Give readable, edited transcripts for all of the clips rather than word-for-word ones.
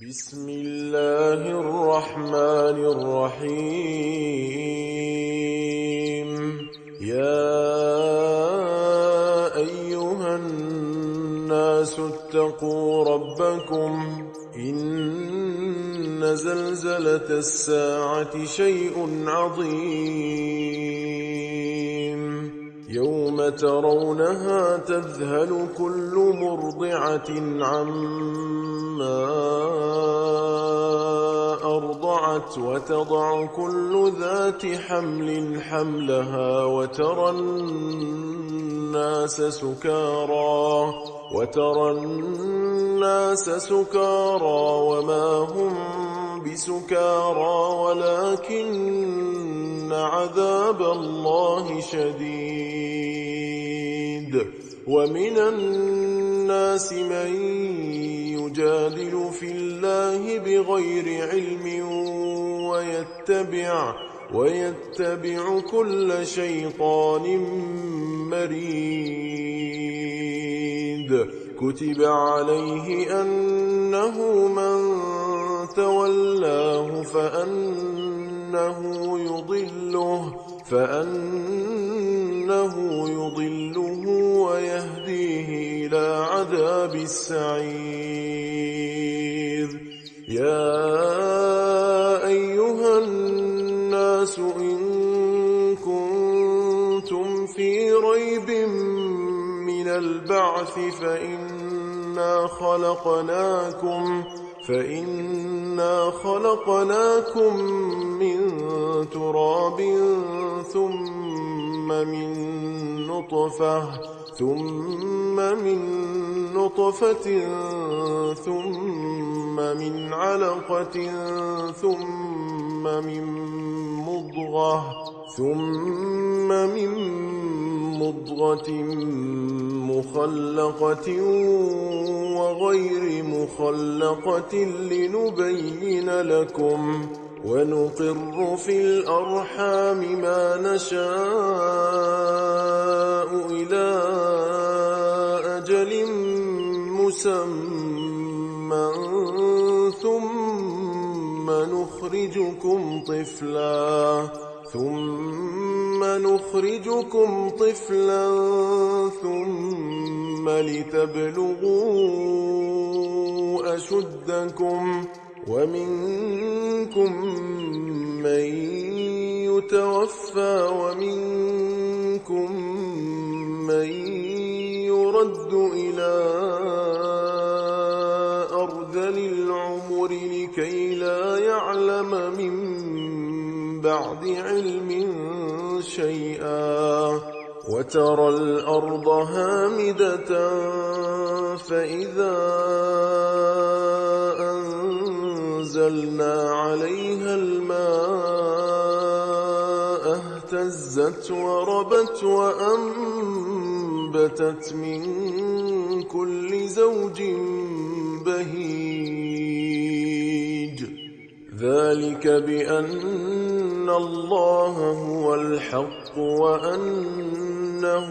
بسم الله الرحمن الرحيم. يا أيها الناس اتقوا ربكم إن زلزلة الساعة شيء عظيم يوم ترونها تذهل كل مرضعة عما أرضعت وتضع كل ذات حمل حملها وترى الناس سكارى وما هم بسكارى ولكن عذاب الله شديد. ومن الناس من يجادل في الله بغير علم ويتبع كل شيطان مريد. كتب عليه أنه من تولاه فأنه يضله ويهديه إلى عذاب السعير. يا أيها الناس إن كنتم في ريب من البعث فإنا خلقناكم من تراب ثم من نطفة ثم من علقة ثم من مضغة مخلقة وغير مخلقة لنبين لكم ونقر في الأرحام ما نشاء إلى أجل مسمى ثم نخرجكم طفلا ثم لتبلغوا أشدكم ومنكم من يتوفى ومنكم من يرد إلى أرذل العمر لكي لا يعلم من بعد علم شيئا. وترى الأرض هامدة فإذا أنزلنا عليها الماء اهتزت وربت وأنبتت من كل زوج بهيج. ذلك بأن الله هو الحق وأنه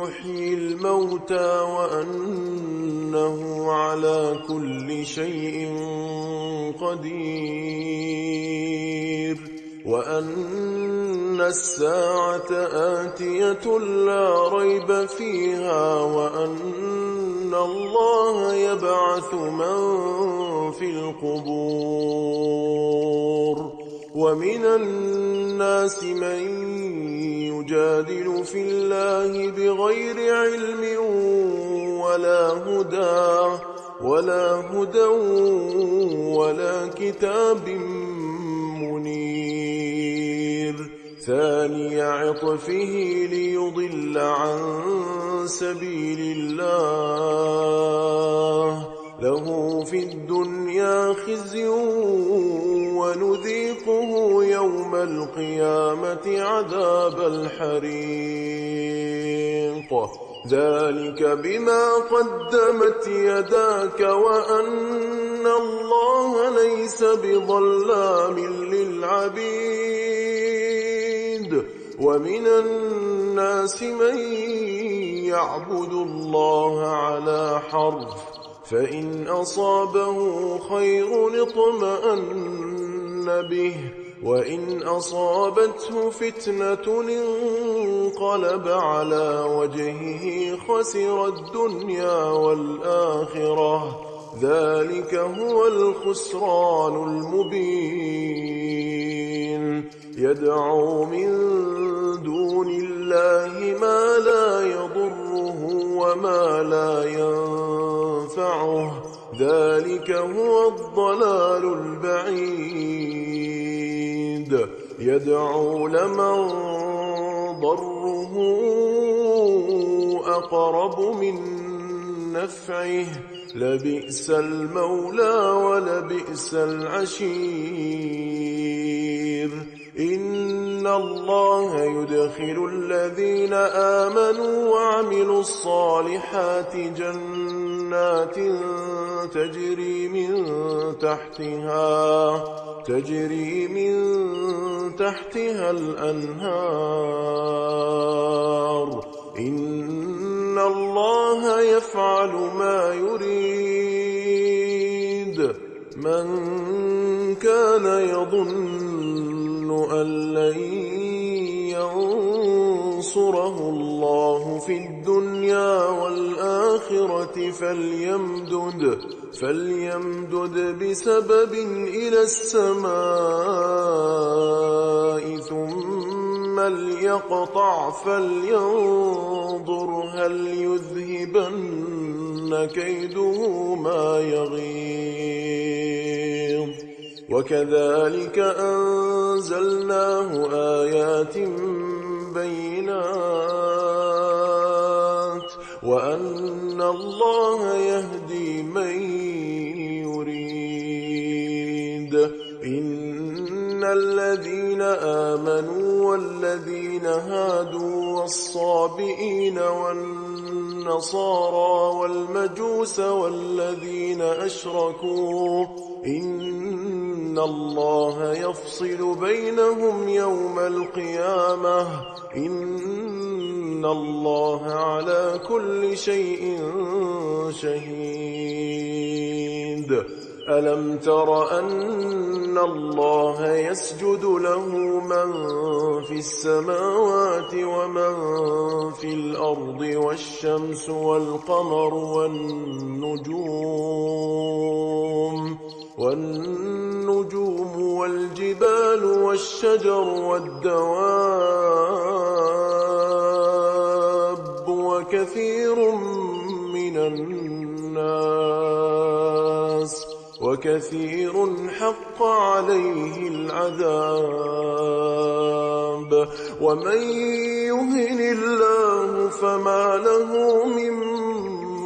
يحيي الموتى وأنه على كل شيء قدير وأن الساعة آتية لا ريب فيها وأن الله يبعث من في القبور. ومن الناس من يجادل في الله بغير علم ولا هدى ولا كتاب منير. ثاني عطفه ليضل عن سبيل الله له في الدنيا خزي ونذيقه يوم القيامة عذاب الحريق. ذلك بما قدمت يداك وأن الله ليس بظلام للعبيد. ومن الناس من يعبد الله على حرف فإن أصابه خير اطمأن به وإن أصابته فتنة انقلب على وجهه خسر الدنيا والآخرة ذلك هو الخسران المبين يدعو من دون الله ما لا يضره وما لا ينفعه ذلك هو الضلال البعيد يدعو لمن ضره أقرب من نفعه لبئس المولى ولبئس العشير إن الله يدخل الذين آمنوا وعملوا الصالحات جنات تجري من تحتها الأنهار إن الله يفعل ما يريد من كان يظن أن لن ينصره الله في الدنيا والآخرة فليمدد بسبب إلى السماء ثم ليقطع فلينظر هل يذهبن كيده ما يغيظ وكذلك أنزلناه آيات بينات وأن الله يهدي من يريد إن الذين آمنوا والذين هادوا والصابئين والنصارى والمجوس والذين أشركوا إن الله يفصل بينهم يوم القيامة إن الله على كل شيء شهيد ألم تر أن الله يسجد له من في السماوات ومن في الأرض والشمس والقمر والنجوم والجبال والشجر والدواب وكثير حق عليه العذاب ومن يهن الله فما له من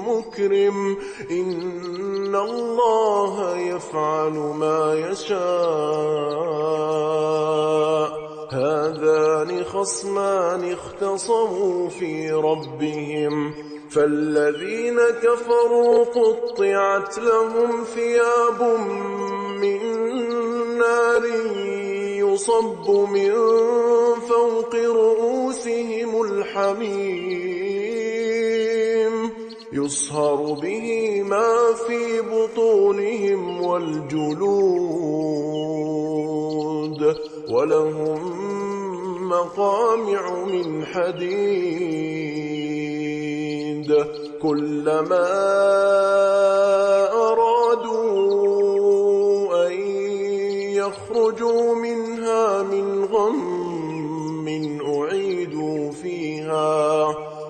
مكرم إن الله يفعل ما يشاء هذان خصمان اختصموا في ربهم فالذين كفروا قطعت لهم ثياب من نار يصب من فوق رؤوسهم الحميم يصهر به ما في بطونهم والجلود ولهم مقامع من حديد كلما أرادوا أن يخرجوا منها من غم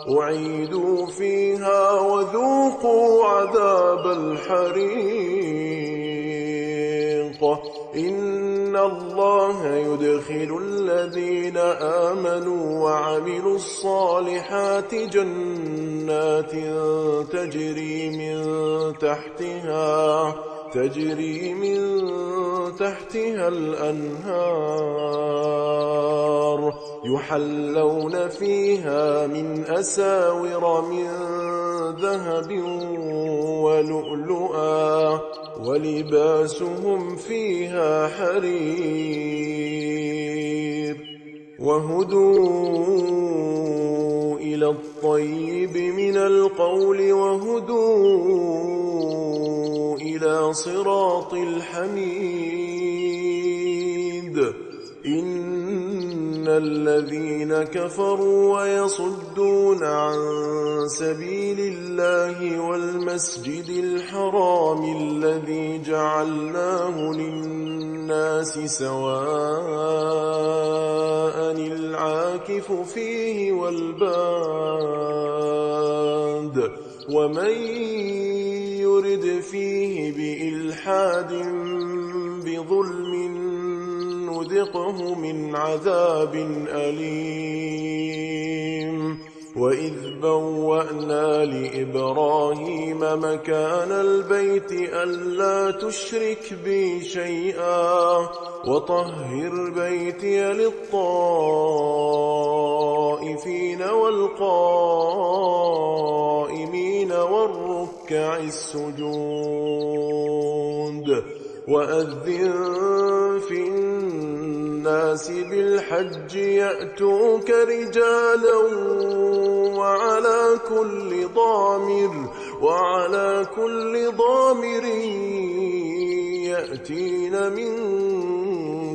أعيدوا فيها وذوقوا عذاب الحريق إن الله يدخل الذين آمنوا وعملوا الصالحات جنات تجري من تحتها الأنهار يحلون فيها من أساور من ذهب ولؤلؤا ولباسهم فيها حرير وهدوا إلى الطيب من القول وهدوا إلى صراط الحميد. إن الذين كفروا ويصدون عن سبيل الله والمسجد الحرام الذي جعلناه للناس سواء العاكف فيه والباد ومن يرد فيه بإلحاد بظلم نذقه من عذاب أليم. وإذ بوأنا لإبراهيم مكان البيت ألا تشرك بي شيئا وطهر بيتي للطائفين والقائمين والركع السجود. وأذن في الناس بالحج يأتوك رجالا وعلى كل ضامر يأتين من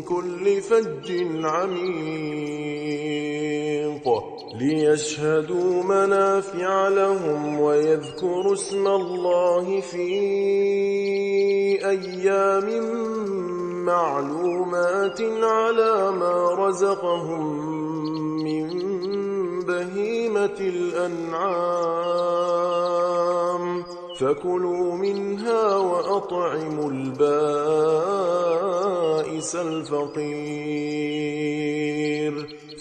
كل فج عميق ليشهدوا منافع لهم ويذكروا اسم الله في أيام معلومات على ما رزقهم من بهيمة الأنعام فكلوا منها وأطعموا البائس الفقير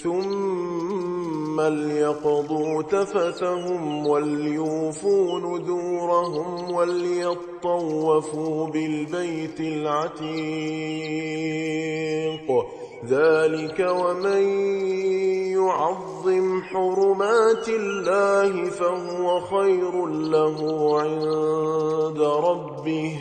ثم ليقضوا تفثهم وليوفوا نذورهم وليطوفوا بالبيت العتيق. ذلك ومن يعظم حرمات الله فهو خير له عند ربه.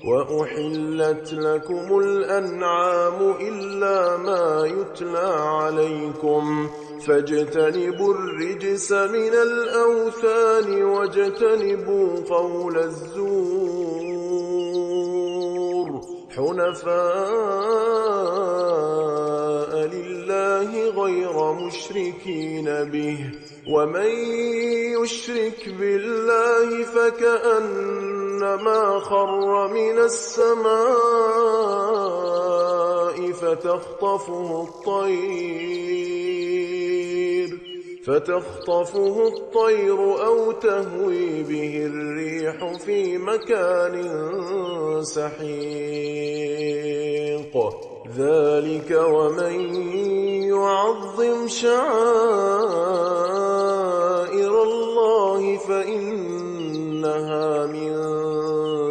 وأحلت لكم الأنعام إلا ما يتلى عليكم فاجتنبوا الرجس من الأوثان واجتنبوا قول الزور حنفاء لله غير مشركين به. ومن يشرك بالله فكأنما خر من السماء فتخطفه الطير أو تهوي به الريح في مكان سحيق. ذلك ومن يعظم شعائر الله فإنها من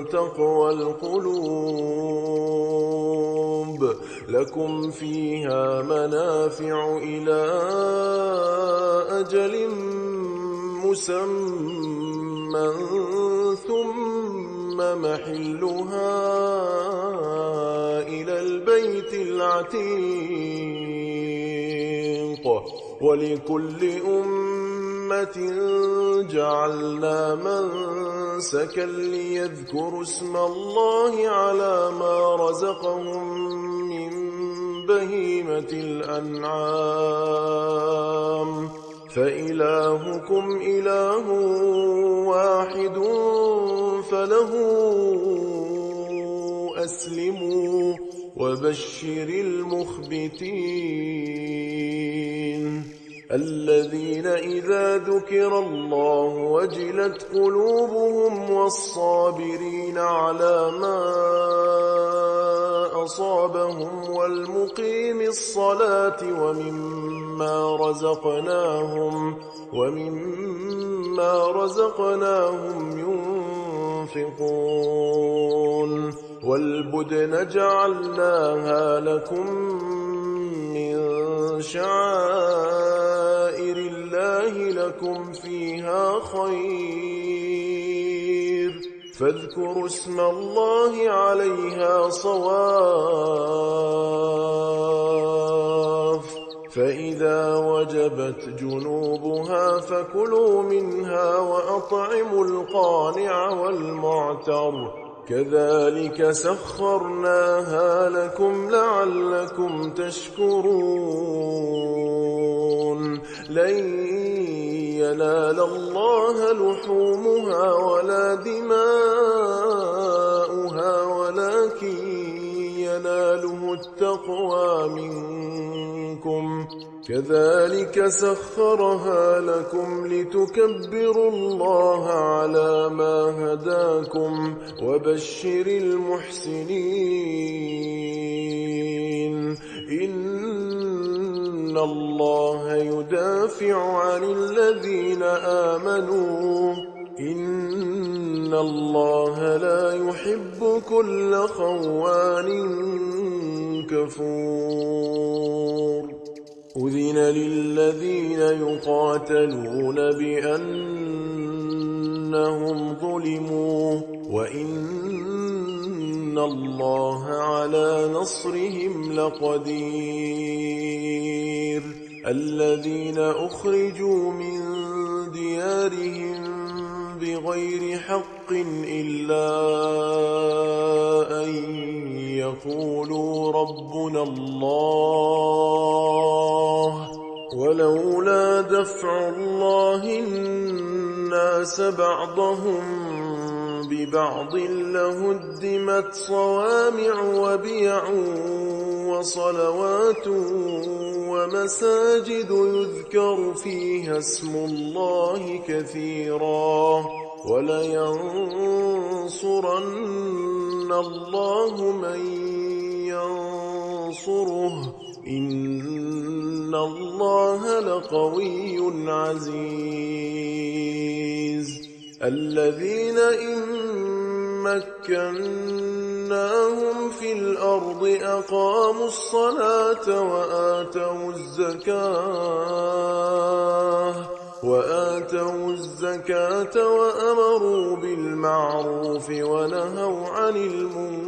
تقوى القلوب. لكم فيها منافع إلى أجل مسمى ثم محلها إلى البيت العتيق. ولكل أمة جعلنا منسكا ليذكروا اسم الله على ما رزقهم من بهيمة الأنعام فإلهكم إله واحد فله أسلموا وبشر المخبتين الذين إذا ذكر الله وجلت قلوبهم والصابرين على ما أصابهم والمقيم الصلاة ومما رزقناهم ينفقون. والبدن جعلناها لكم من شعائر الله لكم فيها خير فاذكروا اسم الله عليها صواف. فإذا وجبت جنوبها فكلوا منها وأطعموا القانع والمعتر كذلك سخرناها لكم لعلكم تشكرون لن ينال الله لحومها ولا دماؤها ولكن يناله التقوى منكم كذلك سخرها لكم لتكبروا الله على ما هداكم وبشر المحسنين إن الله يدافع عن الذين آمنوا إن الله لا يحب كل خوان كفور أذن للذين يقاتلون بأنهم ظلموا وإن الله على نصرهم لقدير الذين أخرجوا من ديارهم بغير حق إلا أن يقولوا ربنا الله ولولا دفع الله الناس بعضهم ببعض لهدمت صوامع وبيع وصلوات ومساجد يذكر فيها اسم الله كثيرا ولينصرن الله من ينصره إن الله لقوي عزيز الذين إن مكناهم في الأرض أقاموا الصلاة وآتوا الزكاة وأمروا بالمعروف ونهوا عن المنكر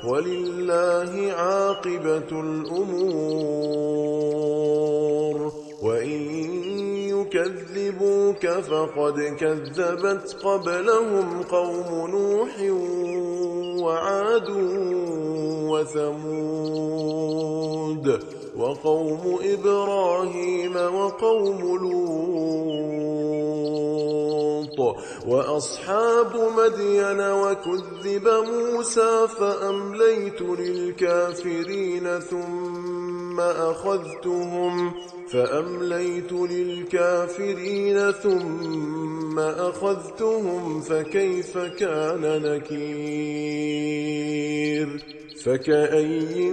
ولله عاقبة الأمور وإن يكذبوك فقد كذبت قبلهم قوم نوح وعاد وثمود وقوم إبراهيم وقوم لوط وأصحاب مدين وكذب موسى فأمليت للكافرين ثم أخذتهم فكيف كان نكير فكأي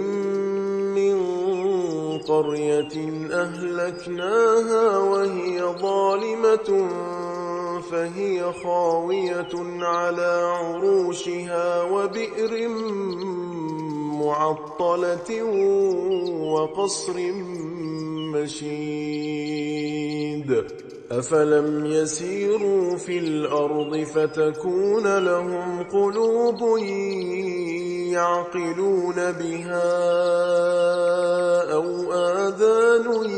من قرية أهلكناها وهي ظالمة فهي خاوية على عروشها وبئر معطلة وقصر مشيد أفلم يسيروا في الأرض فتكون لهم قلوب يعقلون بها أو آذان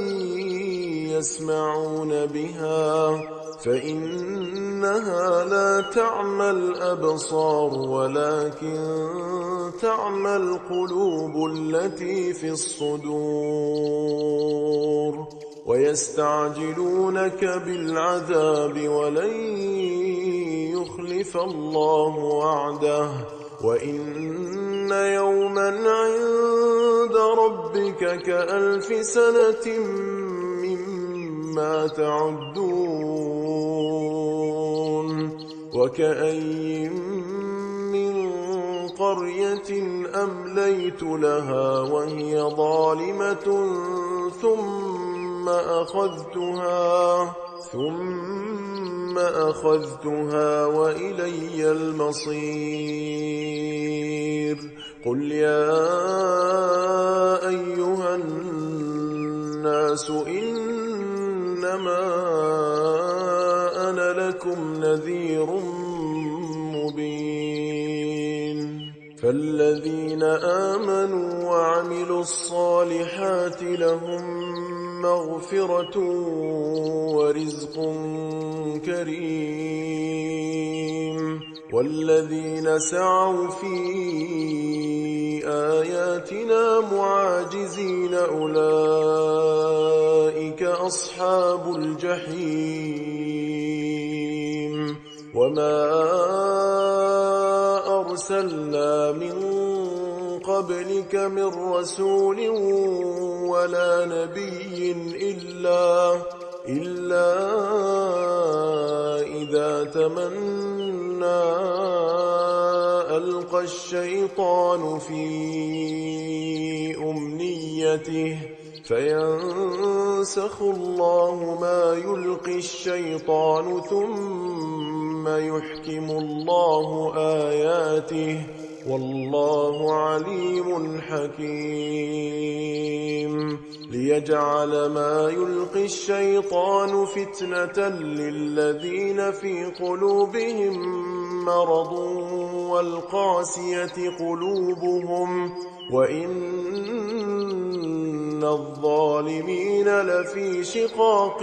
يسمعون بها فإنها لا تعمى الأبصار ولكن تعمى القلوب التي في الصدور ويستعجلونك بالعذاب ولن يخلف الله وعده وإن يوما عند ربك كألف سنة مما تعدون وكأي من قرية أمليت لها وهي ظالمة ثم أخذتها وإلي المصير قل يا أيها الناس إنما أنا لكم نذير مبين فالذين آمنوا وعملوا الصالحات لهم مغفرة ورزق كريم والذين سعوا في آياتنا معاجزين أولئك أصحاب الجحيم وما أرسلنا من قبلك من رسول ولا نبي إلا إذا تمنى ألقى الشيطان في أمنيته فينسخ الله ما يلقي الشيطان ثم يحكم الله آياته والله عليم حكيم ليجعل ما يلقي الشيطان فتنة للذين في قلوبهم مرض والقاسية قلوبهم وإن الظالمين لفي شقاق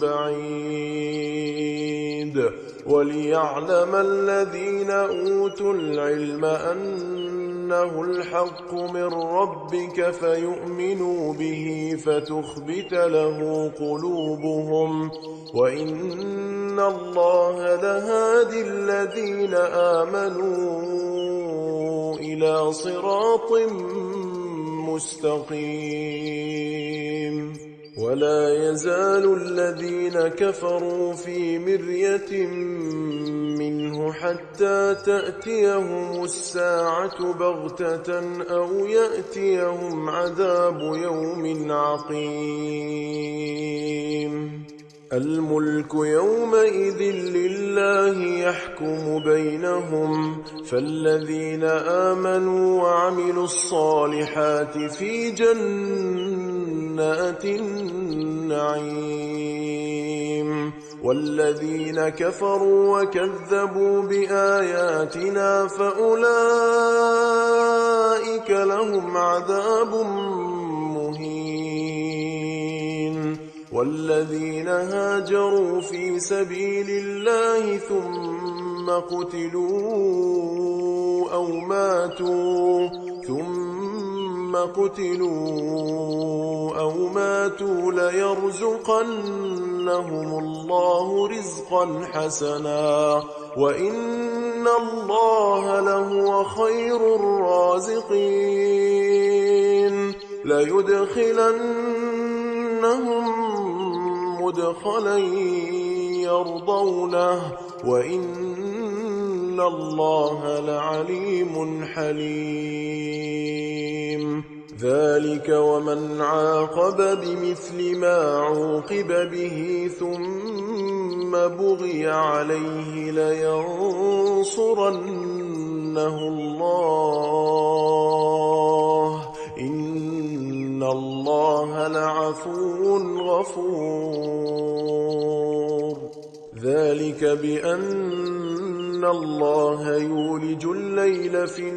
بعيد وليعلم الذين أوتوا العلم أنه الحق من ربك فيؤمنوا به فتخبت له قلوبهم وإن الله لهادي الذين آمنوا إلى صراط مستقيم ولا يزال الذين كفروا في مرية منه حتى تأتيهم الساعة بغتة أو يأتيهم عذاب يوم عقيم الملك يومئذ لله يحكم بينهم فالذين آمنوا وعملوا الصالحات في جنات النعيم والذين كفروا وكذبوا بآياتنا فأولئك لهم عذاب مهين والذين هاجروا في سبيل الله ثم قتلوا أو ماتوا ليرزقنهم الله رزقا حسنا وإن الله لهو خير الرازقين ليدخلنهم مدخلا يرضونه وإن الله لعليم حليم ذلك ومن عاقب بمثل ما عوقب به ثم بغي عليه لينصرنه الله إن الله لعفو غفور ذلك بأن الله يولج الليل في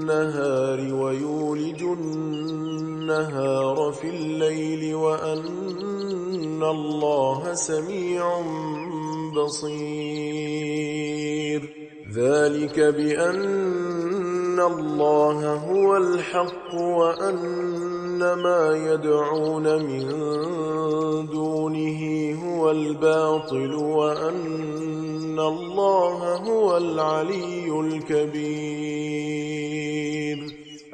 النهار ويولج النهار في الليل وأن الله سميع بصير ذلك بأن الله هو الحق وأن ما يدعون من دونه هو الباطل وأن الله هو العلي الكبير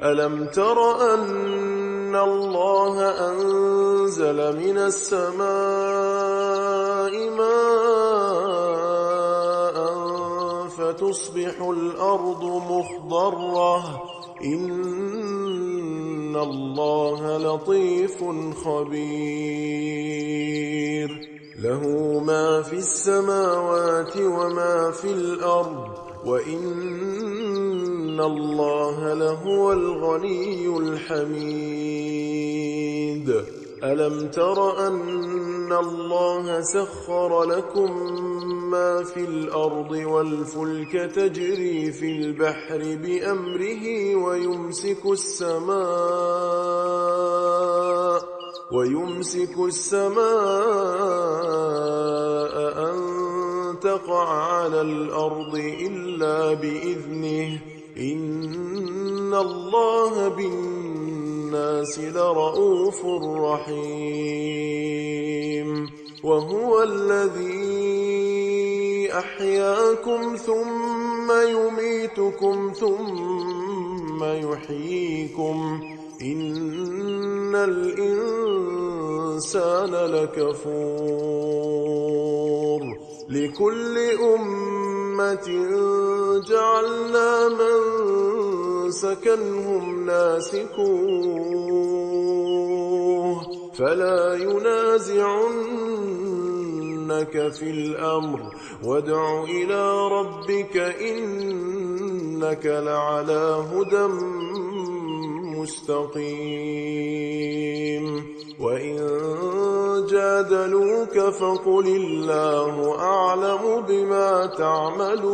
ألم تر أن الله أنزل من السماء ماء فتصبح الأرض مخضرة إن الله لطيف خبير له ما في السماوات وما في الأرض وإن الله لهو الغني الحميد ألم تر أن الله سخر لكم ما في الأرض والفلك تجري في البحر بأمره ويمسك السماء أن يقع على الأرض إلا بإذنه إن الله بالناس لرءوف رحيم وهو الذي أحياكم ثم يميتكم ثم يحييكم إن الإنسان لكفور لكل أمة جعلنا منسكا هم ناسكوه فلا ينازعنك في الأمر وادع إلى ربك إنك لعلى هدى مستقيم وإن جادلوك فقل الله أعلم بما تعملون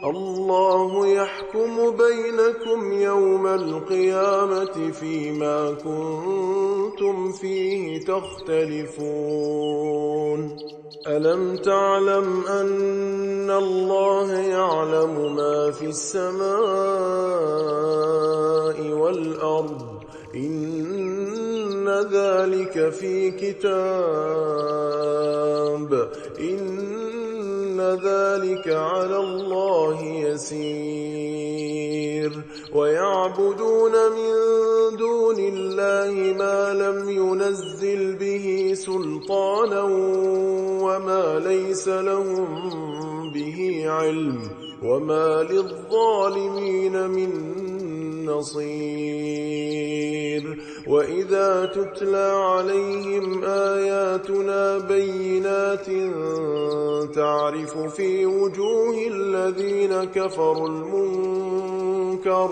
الله يحكم بينكم يوم القيامة فيما كنتم فيه تختلفون ألم تعلم أن الله يعلم ما في السماء والأرض إن ذلك في كتاب إن ذلك على الله يسير ويعبدون من دون الله ما لم ينزل به سلطانا وما ليس لهم به علم وما للظالمين من نصير وإذا تتلى عليهم آياتنا بينات تعرف في وجوه الذين كفروا المنكر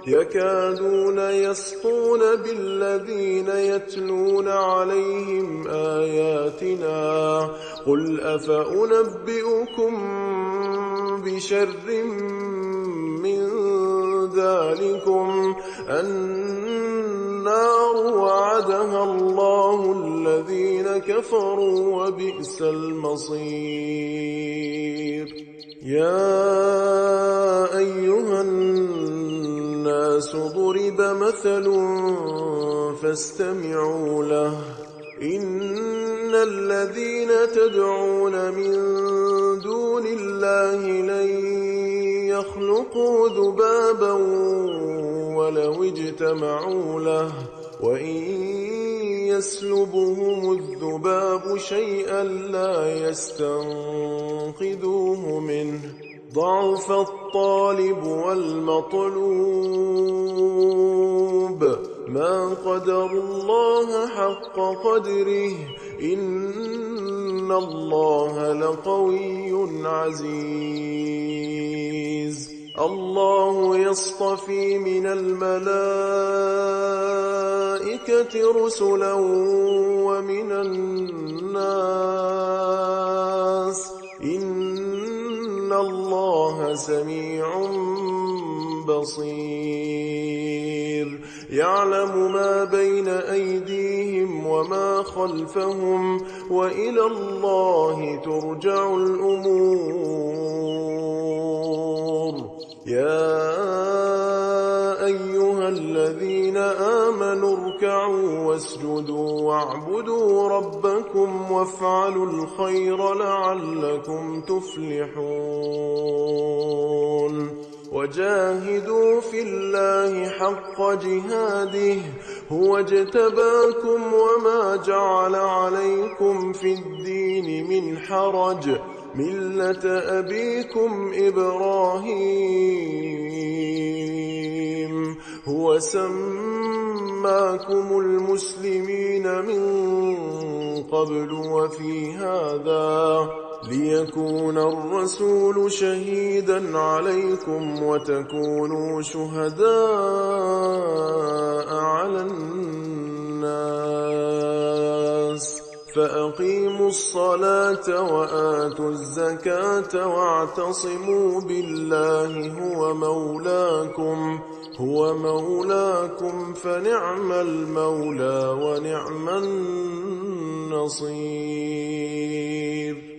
يكادون يسطون بالذين يتلون عليهم آياتنا قل أفأنبئكم بشر من ذلكم النار وعدها الله الذين كفروا وبئس المصير يا أيها الناس ضرب مثل فاستمعوا له إن الذين تدعون من دون الله لن يخلقوا ذبابا ولو اجتمعوا له وإن يسلبهم الذباب شيئا لا يستنقذوه منه ضعف الطالب والمطلوب ما قدر الله حق قدره إن الله لقوي عزيز الله يصطفي من الملائكة رسلا ومن الناس إن الله سميع بصير يعلم ما بين أيديهم وما خلفهم وإلى الله ترجع الأمور يا أيها الذين آمنوا اركعوا واسجدوا واعبدوا ربكم وافعلوا الخير لعلكم تفلحون وجاهدوا في الله حق جهاده هو اجتباكم وما جعل عليكم في الدين من حرج ملة أبيكم إبراهيم هو سماكم المسلمين من قبل وفي هذا ليكون الرسول شهيدا عليكم وتكونوا شهداء على الناس فأقيموا الصلاة وآتوا الزكاة واعتصموا بالله هو مولاكم فنعم المولى ونعم النصير